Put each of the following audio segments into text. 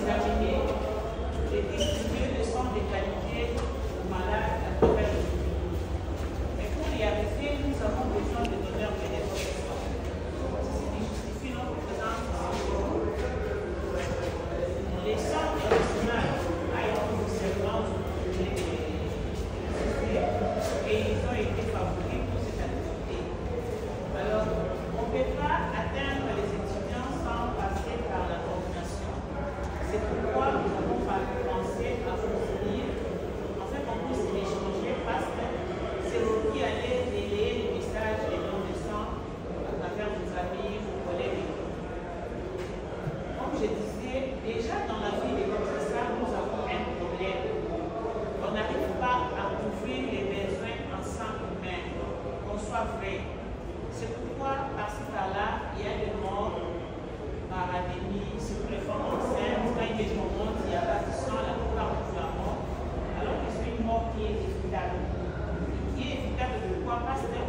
examiner et distribuer le sang de qualité aux malades à travers le pays. Mais pour y arriver, nous avons besoin de donneurs bénévoles. C'est justifie notre présence ici. Les sangs nationaux a été observant et ils ont été favorisés pour cette activité. Alors, on ne peut pas atteindre les étudiants sans passer par la coordination. C'est pourquoi nous avons pensé à fournir, en fait, on puisse échanger parce que c'est vous qui allez relayer les messages des dons de sang à travers vos amis, vos collègues. Comme je disais, déjà dans la vie de Kinshasa, nous avons un problème. On n'arrive pas à couvrir les besoins en sang humain, qu'on soit vrai. C'est pourquoi, par-ci par-là, il y a des morts par anémie, surtout les femmes enceintes. Quand il y a des moments où il n'y a pas de sang, la plupart de la mort, alors que c'est une mort qui est évitable. Qui est évitable de quoi? Parce que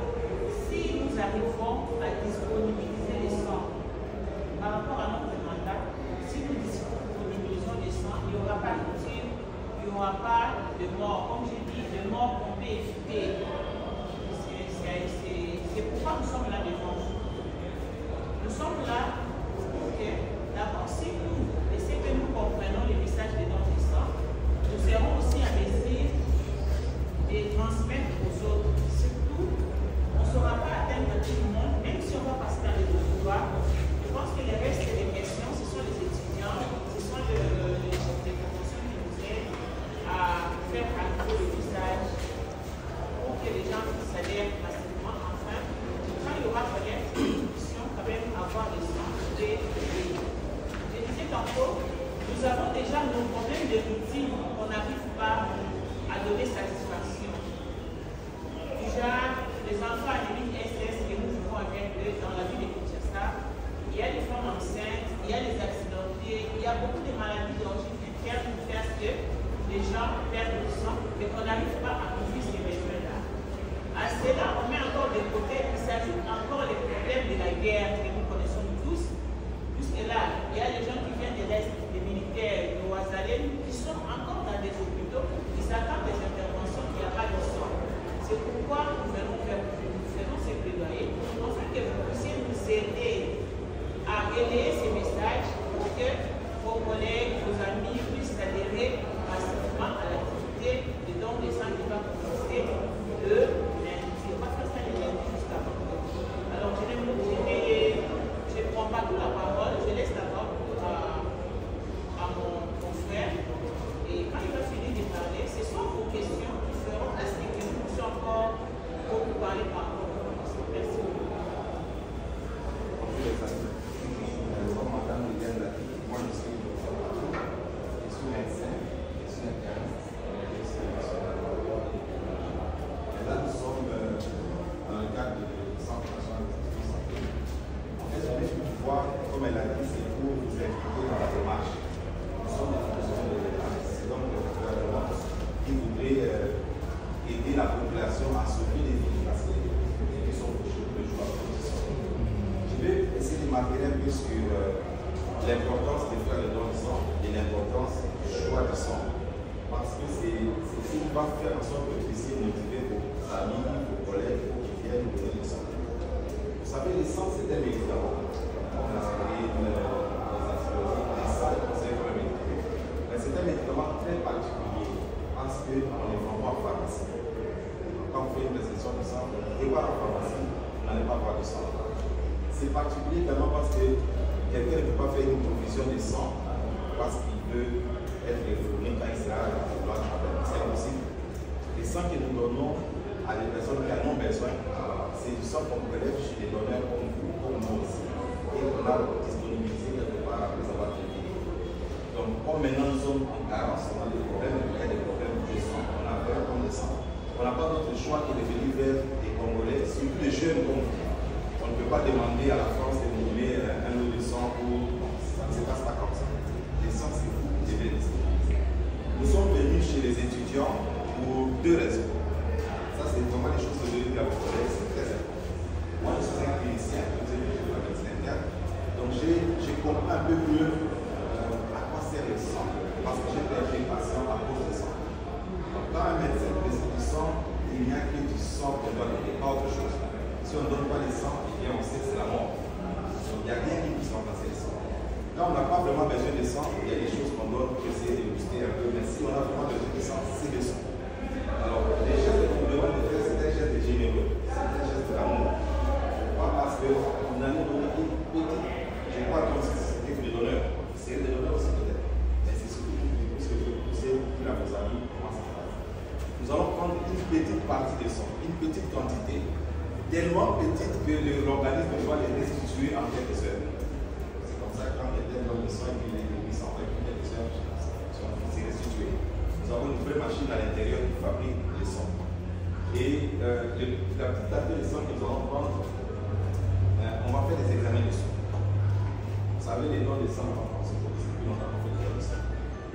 si nous arrivons à disponibiliser les sangs par rapport à notre mandat, si nous disponibilisons les sangs, il n'y aura pas de tir, il n'y aura pas de mort. Comme j'ai dit, de mort qu'on peut éviter. C'est pourquoi nous sommes là devant vous. Nous sommes là pour que, d'abord, si nous, et c'est que nous comprenons les messages des dons de sang, nous serons aussi à mesure de transmettre aux autres. Surtout, on ne saura pas atteindre tout le monde, même si on va passer dans les pouvoirs. Je pense que le reste des questions, ce sont les étudiants, ce sont les professeurs qui nous aident à faire arriver le message pour que les gens puissent adhérer facilement. Enfin, quand il y aura problème, nous puissions quand même avoir des sens de pays. Je disais tantôt, nous avons déjà nos problèmes de routine qu'on n'arrive pas à donner satisfaction. Déjà, les enfants anémiques SS que nous vivons avec eux dans la ville de Kinshasa, il y a les femmes enceintes, il y a les accidentés, il y a beaucoup de maladies d'origine interne qui font que les gens perdent le sang, mais qu'on n'arrive pas à couvrir ces besoins-là. À cela, on met encore de côté, il s'ajoute encore les problèmes de la guerre que nous connaissons tous. Puisque là, il y a des gens qui viennent de l'Est, des militaires, des Ouazalènes, qui sont encore dans des hôpitaux, qui s'attendent des interventions, qui n'y a pas de sang. C'est pourquoi nous faisons ces plaidoyers, afin que vous puissiez nous aider à relayer ces messages pour que vos collègues, vos amis puissent adhérer massivement à l'activité de don de sang qui va commencer le lundi. On va faire ça le lundi jusqu'à vendredi. Alors, je ne prends pas toute la parole, je laisse la parole à mon frère. Et quand il va finir de parler, ce sont vos questions qui feront à ce que nous puissions encore beaucoup parler par rapport à vous. Merci beaucoup. Moi, je suis médecin, je suis interniste, je suis et là, nous sommes dans le cadre du Centre national de santé. En fait, je vais pouvoir, comme elle a dit, c'est pour vous impliquer dans la démarche. Nous sommes des fonctionnaires de l'État. C'est donc le gouvernement qui voudrait aider la population à sauver des vies parce que les vies sont toujours le jour après le soir. Je vais essayer de marquer un peu sur l'importance de faire le don de sang et l'importance du choix du sang. Parce que c'est ce qui va faire en sorte que vous puissiez motiver vos amis, vos collègues qui viennent vous donner le sang. Vous savez, le sang, c'est un médicament. On a parlé des antibiotiques, des salles, c'est un médicament. Mais c'est un médicament très particulier parce qu'on ne vend pas en pharmacie. Quand on fait une prescription de sang, et pas en pharmacie, on n'allait pas avoir de sang. C'est particulier également parce que quelqu'un ne peut pas faire une provision de sang parce qu'il veut être réformé quand il sera dans le droit de travail. C'est possible. Le sang que nous donnons à des personnes qui en ont besoin, c'est du sang qu'on prélève chez les donneurs comme vous, comme nous aussi. Et on a disponibilisé quelque part après avoir traité. Donc, comme maintenant nous sommes en carence, on a des problèmes, il y a des problèmes de sang, on a besoin comme de sang. On n'a pas d'autre choix que de venir vers les Congolais, surtout les jeunes comme vous. On ne peut pas demander à la France de nous donner un lot de sang ou ça ne se passe pas comme ça. Les sang, c'est vous qui devez les disponibiliser. Nous sommes venus chez les étudiants pour deux raisons. Ça, c'est vraiment les choses que je dis à vos collègues, c'est très important. Moi, je suis un clinicien, je suis un médecin interne, donc j'ai compris un peu mieux à quoi sert le sang. Quand on n'a pas vraiment besoin de sang, il y a des choses qu'on doit essayer de booster un peu, mais si on a vraiment besoin de sang, c'est le sang. Alors, les gestes qu'on nous demande de faire, c'est un geste de généreux, c'est un geste d'amour. Pas parce qu'on a nous donné une petite, je crois que c'est des donneurs, c'est des donneurs aussi peut-être, mais c'est surtout pour ce que je veux pousser pour à vos amis comment ça se passe. Nous allons prendre une petite partie de sang, une petite quantité, tellement petite que l'organisme doit les restituer en quelque sorte. Quand il y a des dons de sang et puis les sang, et puis les soins sont restitués. Nous avons une vraie machine à l'intérieur qui fabrique les sons. Et la petite partie de sang que nous allons prendre, on va faire des examens de sang. Vous savez, les dons de sang, on va penser que c'est plus longtemps qu'on fait des dons de sang.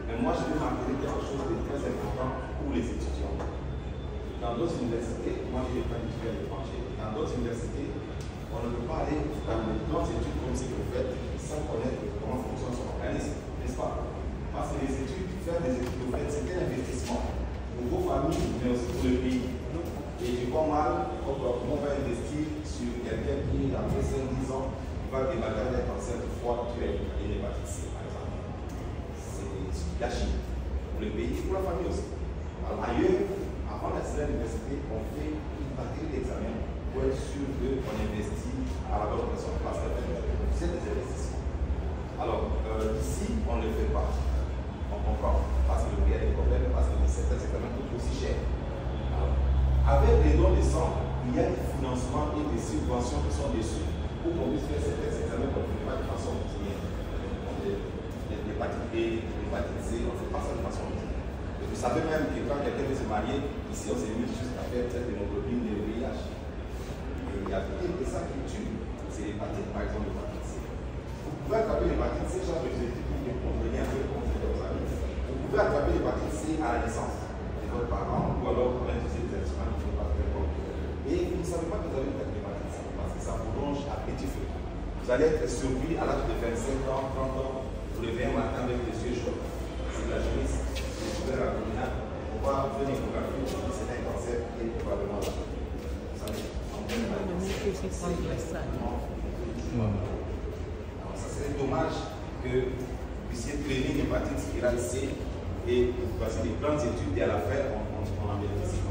Mais moi, je vais marquer quelque chose de très important pour les étudiants. Dans d'autres universités, moi je n'ai pas étudié à l'étranger, dans d'autres universités, on ne peut pas aller dans les grandes études comme ce que vous faites sans connaître comment fonctionne son organisme, n'est-ce pas? Parce que les études, faire des études, vous faites, c'est un investissement pour vos familles, mais aussi pour le pays. Et je vois mal comment on va investir sur quelqu'un qui, après 5-10 ans, va débattre d'un cancer de foie qui a une hépatite C, par exemple. C'est gâchis pour le pays et pour la famille aussi. Alors, ailleurs, avant d'accéder à l'université, on fait une batterie d'examens pour être sûr qu'on investit à la bonne personne. Parce que c'est des investissements. Alors, ici, on ne le fait pas. On comprend. Parce qu'il y a des problèmes, parce que certains examens coûtent aussi cher. Alors, avec les dons de sang, il y a des financements et des subventions qui sont dessus pour qu'on puisse faire certains examens qu'on ne fait pas de façon routinière. L'hépatite B, l'hépatite C, on ne fait pas ça de façon routinière. Et vous savez même que quand quelqu'un veut se marier, ici on s'est mis juste à faire test d'hémoglobine de VIH. Et il y a pire que ça qui tue, c'est l'hépatite, par exemple l'hépatite C. Vous pouvez attraper l'hépatite C, genre je dis pour comprendre un peu comment c'est vos amis. Vous pouvez attraper l'hépatite C à la naissance de votre parent, ou alors pour utiliser des instruments qui ne sont pas très bons. Et vous ne savez pas que vous avez l'hépatite C, parce que ça vous ronge à petit feu. Vous allez être surpris à l'âge de 25 ans, 30 ans, vous levez un matin avec les yeux chauds. C'est la jaunisse. On va faire une échographie, c'est un cancer qui est probablement là. Vous savez, alors, ça serait dommage que vous puissiez traîner une hépatite virale C et vous passez des grandes études et à la fin, on en bénéficie.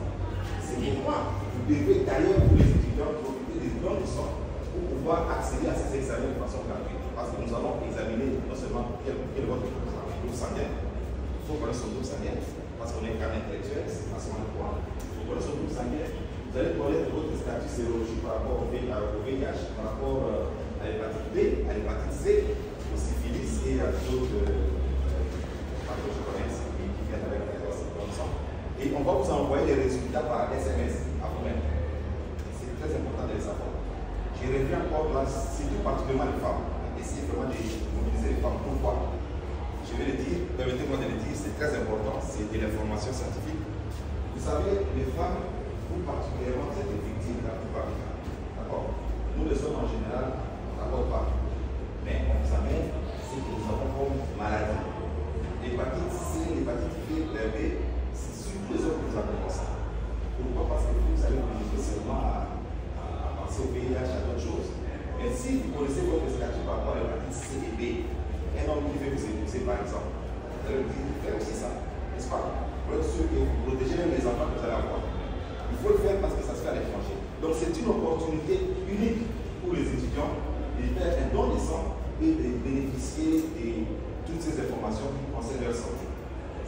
C'est pourquoi vous devez d'ailleurs, pour les étudiants, profiter des dons de sang pour pouvoir accéder à ces examens de façon gratuite. Parce que nous allons examiner non seulement quel est votre groupe sanguin, il faut connaître son groupe sanguin, parce qu'on est quand même intellectuel, c'est pas seulement le point. Il faut connaître son groupe sanguin. Vous allez connaître votre statut sérologique par rapport au VIH, par rapport à l'hépatite B, à l'hépatite C, au syphilis et à d'autres pathologies qui viennent avec le sang. Et on va vous envoyer les résultats par SMS à vous-même. C'est très important de les savoir. Je reviens encore là, c'est tout particulièrement les femmes. Essayez vraiment de mobiliser les femmes. Pourquoi? Je vais le dire, permettez-moi de le dire, c'est très important, c'est de l'information scientifique. Vous savez, les femmes, vous particulièrement, vous êtes des victimes la plupart du temps. D'accord? Nous, les hommes en général, on n'aborde pas. Mais on vous amène ce que nous avons comme maladie. L'hépatite C, l'hépatite B, c'est surtout les hommes que nous avons comme ça. Pourquoi? Parce que vous allez vous seulement à penser au VIH, à d'autres choses. Mais si vous connaissez votre statut par rapport à l'hépatite C et B, un homme qui veut vous épouser, par exemple, vous allez vous dire, faites aussi ça, n'est-ce pas? Pour être sûr que vous protégez même les enfants que vous allez avoir. Il faut le faire parce que ça se fait à l'étranger. Donc c'est une opportunité unique pour les étudiants de faire un don de sang et de bénéficier de toutes ces informations qui concernent leur santé.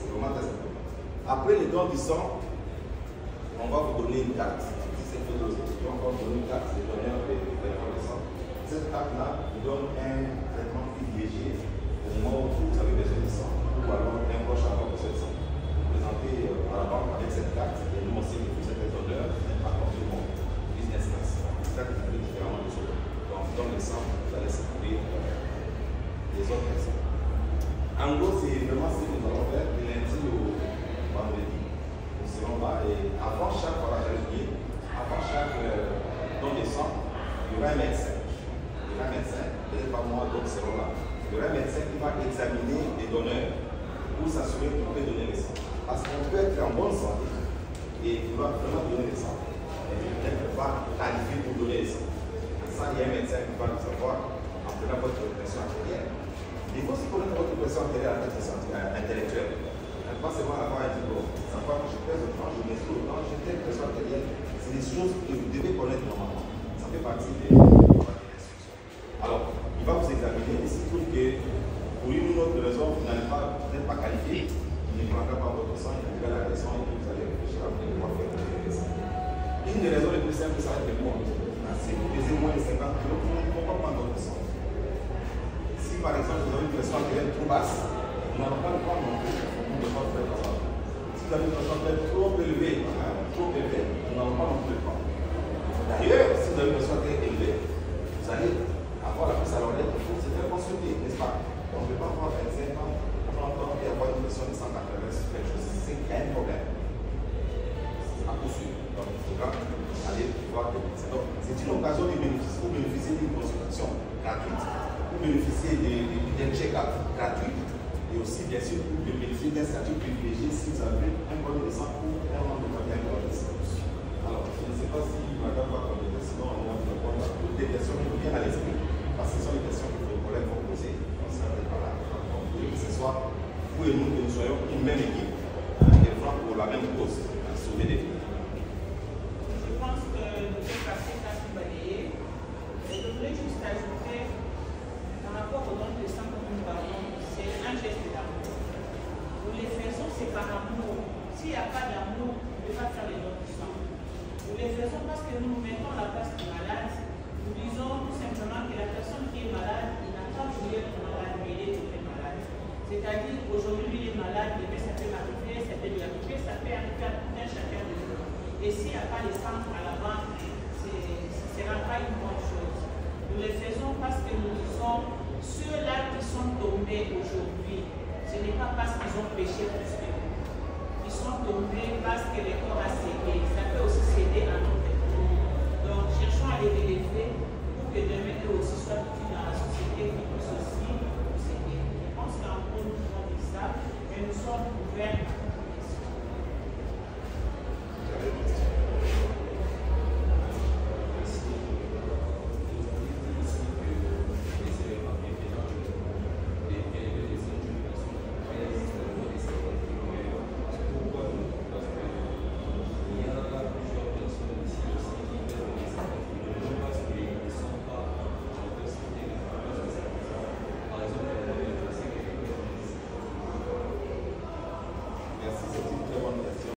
C'est vraiment très important. Après le don du sang, on va vous donner une carte. Si c'est fait aux étudiants, on va vous donner une carte, c'est le donneur de sang. Cette carte-là vous donne un traitement privilégié au moment où vous avez besoin de sang, ou alors un proche avoir besoin de sang. Vous présentez à la banque avec cette carte, et nous aussi, vous êtes un donneur, par contre, le business class. C'est ça qui fait différemment des autres. Donc, dans le sang, vous allez s'occuper des autres personnes. En gros, c'est vraiment ce que nous allons faire de lundi au vendredi. Nous serons là et avant chaque avant chaque don de sang, il y aura un médecin. Peut-être pas moi, donc seront là. Il y aura un médecin qui va examiner les donneurs pour s'assurer qu'on peut donner le sang. Parce qu'on peut être en bonne santé et vouloir vraiment donner le sang. Et peut-être pas qualifier pour donner le sang. Et ça, il y a un médecin qui va nous savoir en prenant votre pression artérielle. Et personnes qui ont la tête intellectuelle. Pas seulement avoir un diplôme. Savoir que je pèse autant, je mesure autant, j'ai telle personne intellectuelle. C'est des choses que vous devez connaître normalement. Ça fait partie des instructions. Alors, il va vous examiner et s'il trouve que pour une ou autre raison, vous n'êtes pas qualifié, il ne prendra pas votre sang, il vous dira la raison et vous allez réfléchir à pouvoir faire des essais. Une des raisons les plus simples, ça va être le poids. Si vous pesez moins de 50 kg, vous ne pouvez pas prendre votre sang. Si par exemple vous avez une pression artérielle trop basse, vous n'avez pas le droit non plus de votre pression. Si vous avez une pression artérielle trop élevée, vous n'avez pas non plus le droit. D'ailleurs, si vous avez une pression artérielle élevée, vous allez avoir la prise à l'oreille, il faut se faire consulter, n'est-ce pas? On ne peut pas avoir 25 ans, 30 ans et avoir une pression de 180 sur quelque chose. C'est qu'il y a un problème. C'est à poursuivre. Donc, il faudra aller voir des médecins. Donc, c'est une occasion de bénéficier d'une consultation gratuite, pour bénéficier d'un check-up gratuit, et aussi, bien sûr, pour bénéficier d'un statut privilégié si vous avez un bon médecin ou un membre de famille avec un médecin. Alors, je ne sais pas si madame va compléter, sinon on va vous répondre à toutes les questions qui vous viennent à l'esprit, parce que ce sont les questions que vos collègues vont poser. On ne s'arrête pas là. Donc, que ce soit vous et nous, que nous soyons une même équipe, œuvrant pour la même cause, à sauver des vies. Je pense que nous devons passer à ce balayer. Je voulais juste ajouter, par rapport aux dons de sang que nous parlons, c'est un geste d'amour. Nous les faisons, c'est par amour. S'il n'y a pas d'amour, on ne peut pas faire les dons de sang. Nous les faisons parce que nous nous mettons à la place du malade. Nous disons tout simplement que la personne qui est malade, il n'a pas voulu être malade, mais il est tombé malade. C'est-à-dire qu'aujourd'hui, il est malade, demain ça peut m'arriver, ça peut lui arriver, ça peut arriver à tout un chacun de nous. Et s'il n'y a pas les sang à l'avant, ce ne sera pas une bonne chose. Nous les faisons parce que nous disons, ceux-là qui sont tombés aujourd'hui, ce n'est pas parce qu'ils ont péché plus que nous. Ils sont tombés parce que le corps a cédé. Ça peut aussi céder en